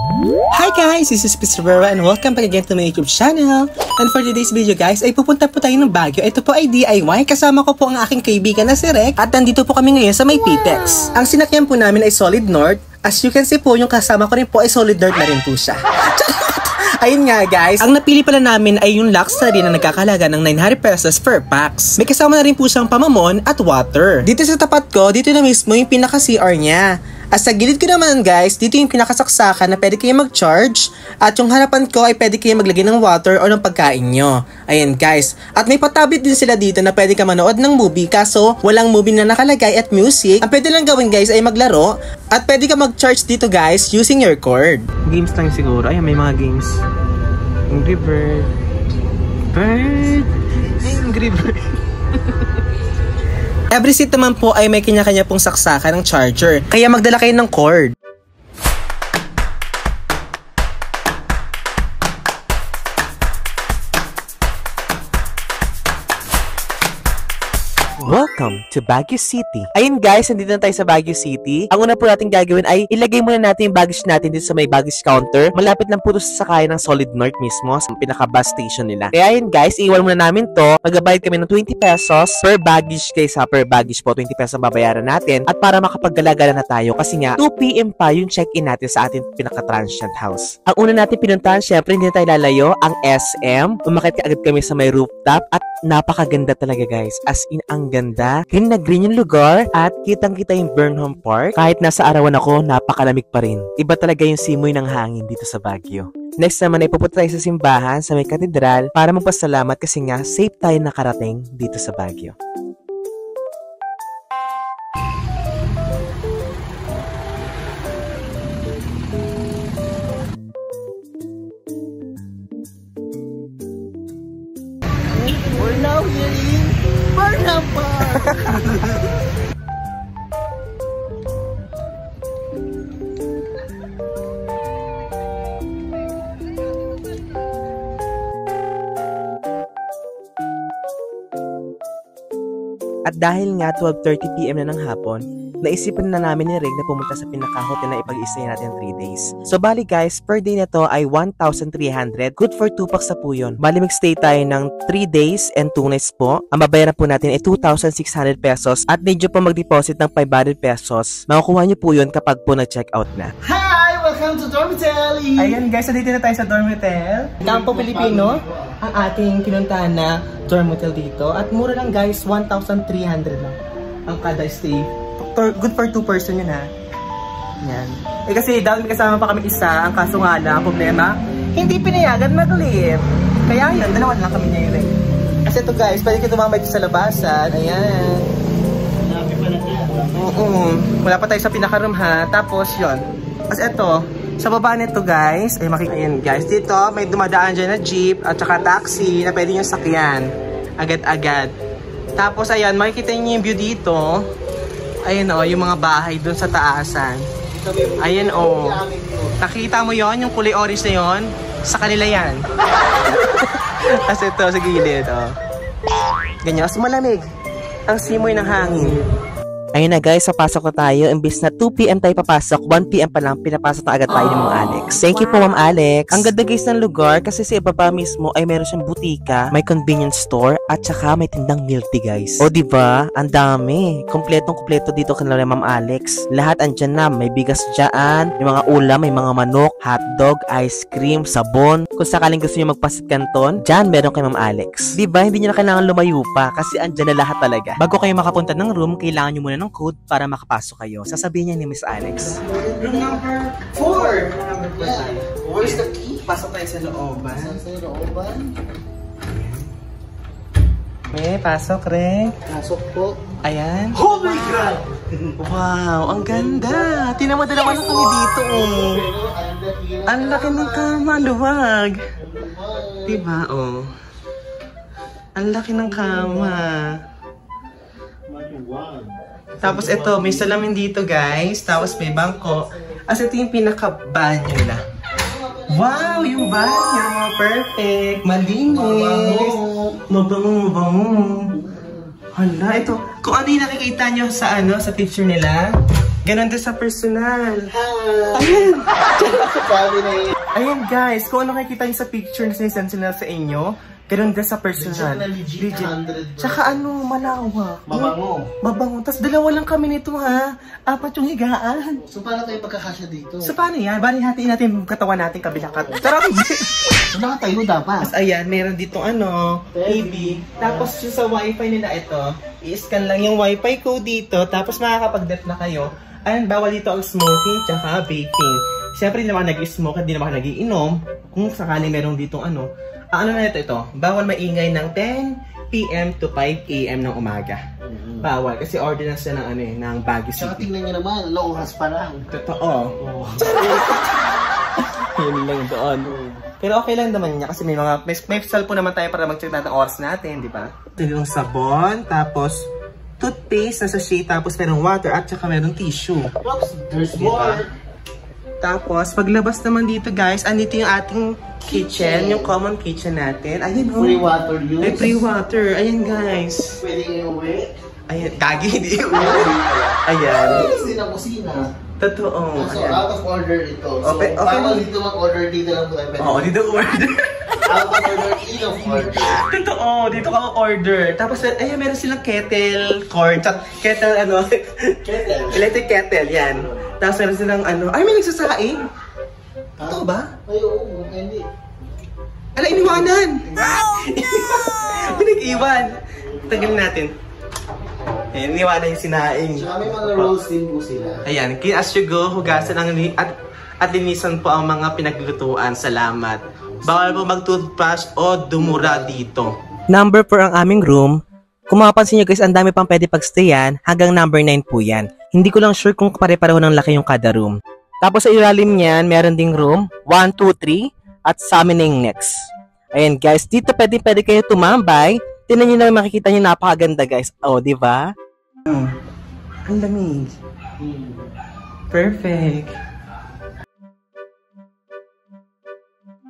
Hi guys! This is Mr. Vera and welcome back again to my YouTube channel. And for today's video guys, ay pupunta po tayo ng Baguio. Ito po ay DIY. Kasama ko po ang aking kaibigan na si Rek. At nandito po kami ngayon sa may PTEX. Ang sinakyan po namin ay Solid North. As you can see po, yung kasama ko rin po ay Solid North na rin po siya. Ayun nga guys, ang napili pala namin ay yung luxury na nagkakalaga ng 900 pesos per packs. May kasama na rin po siyang pamamon at water. Dito sa tapat ko, dito na mismo yung pinaka-CR niya. At sa gilid ko naman guys, dito yung pinakasaksakan na pwede kayo mag-charge. At yung harapan ko ay pwede kayo maglagay ng water o ng pagkain nyo. Ayan guys. At may patablet din sila dito na pwede ka manood ng movie. Kaso walang movie na nakalagay at music. Ang pwede lang gawin guys ay maglaro. At pwede ka mag-charge dito guys using your cord. Games lang siguro. Ayan, may mga games. Angry Bird. Angry Bird. Every seat naman po ay may kanya-kanya pong saksakan ng charger. Kaya magdala kayo ng cord. Welcome to Baguio City. Ayun guys, nandito na tayo sa Baguio City. Ang una po natin gagawin ay ilagay muna natin yung baggage natin dito sa may baggage counter. Malapit lang po ito sa sakayan ng Solid North mismo, sa pinaka-bus station nila. Kaya ayun guys, iiwan muna namin to. Magbabayad kami ng 20 pesos per baggage guys ha. Per baggage po, 20 pesos babayaran natin. At para makapaggalagala na tayo kasi nga 2 PM pa yung check-in natin sa ating pinaka-transient house. Ang una natin pinuntahan, syempre hindi na tayo lalayo, ang SM. Umakit agad kami sa may rooftop at napakaganda talaga guys. As in, ang ganda. Green na green yung lugar at kitang-kita yung Burnham Park. Kahit nasa arawan ako, napakalamig pa rin. Iba talaga yung simoy ng hangin dito sa Baguio. Next naman ay pupunta tayo sa simbahan sa may katedral para magpasalamat kasi nga safe tayo nakarating dito sa Baguio. We're now here in Burnham Park! At dahil nga 12:30 PM na ng hapon, naisipan na namin ni Reg na pumunta sa pinaka-hotel na ipag-istay natin 3 days. So bali guys, per day na to ay 1,300. Good for 2 packs na po yun. Bali mag-stay tayo ng 3 days and 2 nights po. Ang babayaran po natin ay 2,600 pesos at medyo po mag-deposit ng 500 pesos. Makukuha nyo po yun kapag po nag-check out na. Hi! Welcome to Dormitory! Ayan guys, dito na tayo sa dormitel. Campo Pilipino, ang ating pinuntahan na dormitel dito. At mura lang guys, 1,300 lang ang kada stay. Good for 2 person yun ha. Yan. Eh kasi dahil may kasama pa kami isa, ang kaso nga lang, problema, hindi pinayagan mag-live. Kaya yun, dalawa lang kami ngayon. Kasi ito guys, pwede ka tumambay sa labasan. Ayan. Wala pa tayo sa pinaka-room ha. Tapos yun. As ito, sa baba nito guys, ay makikita guys. Dito may dumadaan dyan na jeep at saka taxi na pwede nyo sakyan. Agad-agad. Tapos ayan, makikita nyo yung view dito. Ayan o, yung mga bahay dun sa taasan. Ayan o. Nakita mo yon yung kulay orange na yon? Sa kanila yan. Kasi ito sa gilid o. Ganyan, mas malamig. Ang simoy ng hangin. Ayun na guys, papasok na tayo. Imbis na 2 PM tayo papasok, 1 PM pa lang, pinapasok na agad tayo ni Ma'am Alex. Thank you po Ma'am Alex. Ang ganda guys ng lugar kasi sa ibaba mismo ay meron siyang butika, may convenience store, at saka may tindang milk tea guys. O diba? Ang dami. Kompletong-kompleto dito kanila Ma'am Alex. Lahat andyan na. May bigas dyan, may mga ulam, may mga manok, hotdog, ice cream, sabon. Kung sakaling gusto niyo magpasit kanton, dyan meron kay Ma'am Alex. Diba? Hindi niyo na kailangan lumayo pa kasi andyan na lahat talaga. Bago kayo makapunta ng room, kailangan niyo muna ng code para makapasok kayo. Sasabihin niya ni Miss Alex. Room number 4! Where's the key? Pasok tayo sa looban. Sa looban? Pasok rin. Pasok po. Ayan. Oh my God! Wow, ang ganda. Tingnan mo, dalawa na kami dito. Ang laki ng kama, luwag. Diba, oh. Ang laki ng kama. Tapos ito, may salamin dito guys. Tapos may bangko. As ito yung pinaka-banyo nila. Wow, yung banyo. Perfect. Malinis. Mabango. Hala, ito. Kung ano yung nakikita nyo sa sa picture nila, Ganon din sa personal. Ayan! Sabi na yun. Ayan guys, kung ano nakikita nyo sa picture na sinisend sila sa inyo, ganon din sa personal. Legit na 100%. Tsaka ano, malawak. Mabango. Mabango. Tapos dalawa lang kami nito ha. 4 yung higaan. So paano tayo pagkakasya dito? So paano yan? Bali hatiin natin yung katawan natin kabilakat. Tara, So nakatayo dapat. Tapos ayan, meron dito ano, TV. Tapos yung sa wifi nila ito, i-scan lang yung wifi code dito. Tapos makakapag-def na kayo. Ayan, bawal dito ang smoking tsaka vaping. Siyempre hindi naman nag-smoke at hindi naman nag-iinom. Kung sakaling meron dito ano na ito, bawal maingay ng 10 PM to 5 AM ng umaga. Bawal kasi ordinance na ng ng Baguio City. Tsaka tingnan nyo naman, oras pa lang. Totoo. Yun lang doon. Pero okay lang naman niya kasi may cellphone naman tayo para mag-check natin oras natin, di ba? Ito yung sabon, tapos toothpaste na sachet, tapos merong water at saka merong tissue. There's more. Tapos paglabas naman dito guys, andito yung ating kitchen, yung common kitchen natin. Ayun, Free water use. may free water. Ayan guys. Pwede i-uwi. Ayan, gagi, hindi uwi. Ayan. Hindi na kusina. Totoo. So, Ayan. out of order ito. So, Okay. parang dito mag-order, dito lang po tayo. Oo, dito order. Out of order, in of order. Totoo, dito ka order. Tapos, ayun, meron silang kettle, corn, kettle, ano, Kettle. electric kettle, yan. Tapos meron silang, ano, ay, may nagsasaing. Totoo ba? Ay, oo, hindi. Ala, iniwanan! Pinag-iwan. Tagalin natin. Ayan, iniwanan yung sinaing. Tsaka may mga rolls din po sila. Ayan, as you go, hugasan at linisan po ang mga pinaglutuan. Salamat. Bawal po mag-toothbrush o dumura dito. Number 4 ang aming room. Kung mapapansin nyo guys, ang dami pang pwede pagstayan. Hanggang number 9 po yan. Hindi ko lang sure kung pare-pareho ng laki yung kada room. Tapos sa ilalim niyan, meron ding room 1, 2, 3 at sa amin na yung next. Ayan guys, dito pwede kayo tumambay. Tingnan nyo na makikita nyo, napakaganda guys. Oh, di ba? Ang lamig. Perfect.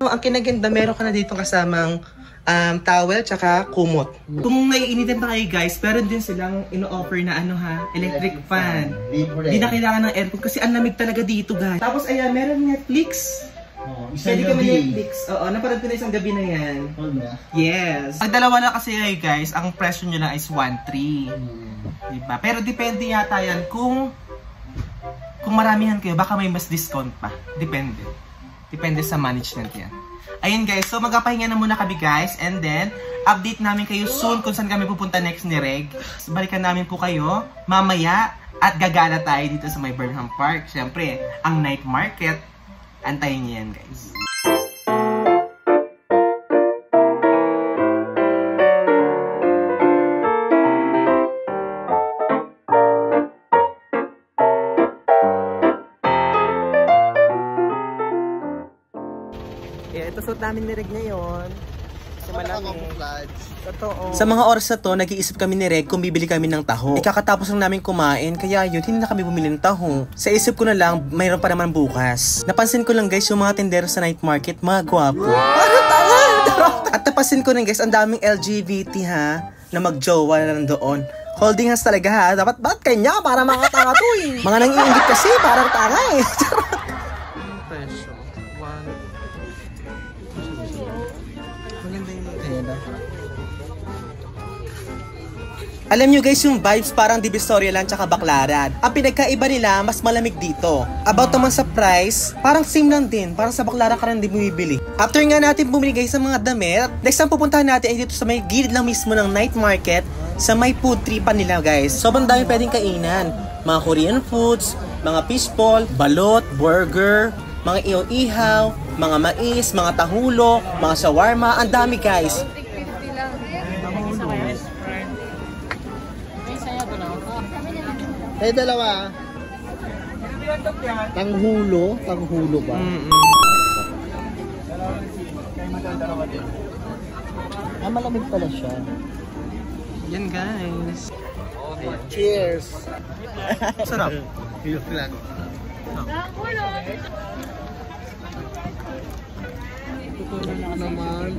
Ang kinaganda, meron ka na dito kasamang towel tsaka kumot. Kung naiinitin pa kayo guys, meron din silang ino-offer na ano ha, electric fan. Hindi na kailangan ng aircon kasi ang lamig talaga dito guys. Tapos ayan, meron Netflix. Pwede kami Netflix. Oo, napanood ko na isang gabi na yan. Yes. Ang dalawa na kasi guys, ang presyo nyo lang is 1.3. Diba? Pero depende yata yan kung maramihan kayo, baka may mas discount pa. Depende. Depende sa management yan. Ayun guys, so magpapahinga na muna kami guys. And then, update namin kayo soon kung saan kami pupunta next ni Reg. So, balikan namin po kayo mamaya at gagala tayo dito sa may Burnham Park. Siyempre, ang night market. Antayin niyo yan guys. Ito suot namin ni Reg ngayon. Kasi malamig. Totoo. Sa mga oras na to, nag-iisip kami ni Reg kung bibili kami ng taho. Ikakatapos lang namin kumain, kaya yun, hindi na kami bumili ng taho. Sa isip ko na lang, mayroon pa naman bukas. Napansin ko lang guys, yung mga tendero sa night market, mga gwapo. Ano tanga? At napansin ko rin guys, ang daming LGBT ha, na magjowa na nandoon. Holding hands talaga ha. Dapat ba't kanya? Para mga tanga to eh. Mga nang-iingit kasi, parang tanga eh. Alam nyo guys, yung vibes parang Divisoria lang tsaka Baclaran. Ang pinagkaiba nila, mas malamig dito. About naman sa price, parang same lang din. Parang sa Baclaran ka rin din bumibili. After nga natin bumili guys sa mga damit, next time pupuntahan natin ay dito sa may gilid lang mismo ng night market, sa may food tripan nila guys. Sobrang dami pwedeng kainan. Mga Korean foods, mga fishball, balot, burger, mga ihaw-ihaw, mga mais, mga tahulo, mga shawarma, ang dami guys. Eh, dalawa. Tanghulo ba? Malamig pala siya. Yan guys. Cheers! Sarap. Hilok lang. Ito na naman.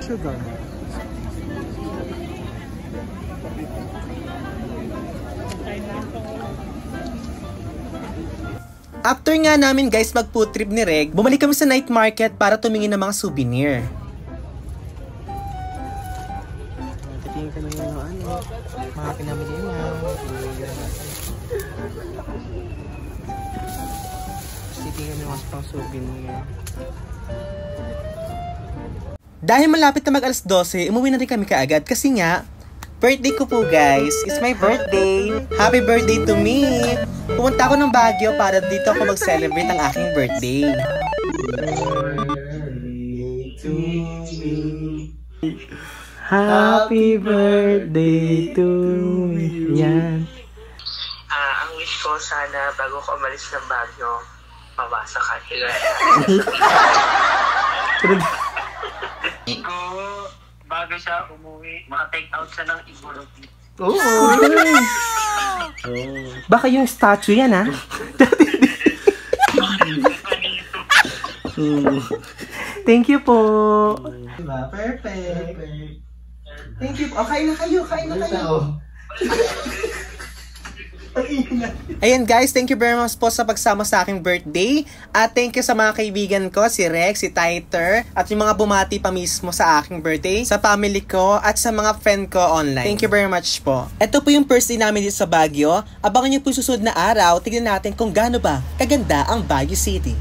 Sugar. After nga namin guys mag-food trip ni Reg, bumalik kami sa night market para tumingin ng mga souvenir. Titingin kami ng mga pinamili na. Titingin kami ng mga souvenir. Dahil malapit na mag alas 12, umuwi na rin kami kaagad kasi nga, birthday ko po guys. It's my birthday. Happy birthday to me. Pumunta ako ng Baguio para dito ako mag-celebrate ang aking birthday. Happy birthday to me. Yan. Ang wish ko sana bago ko umalis ng Baguio, mabasa ka nila. Bago siya umuwi, maka-take out siya ng igorot. Baka yung statue yan, ha? Thank you po. Diba? Perfect. Thank you po. Kain na kayo. Ayan guys, thank you very much po sa pagsama sa aking birthday. At thank you sa mga kaibigan ko, si Rex, si Titer, at yung mga bumati pa mismo sa aking birthday, sa family ko, at sa mga friend ko online. Thank you very much po. Ito po yung first day namin dito sa Baguio. Abangan nyo po yung susunod na araw. Tignan natin kung gaano ba kaganda ang Baguio City.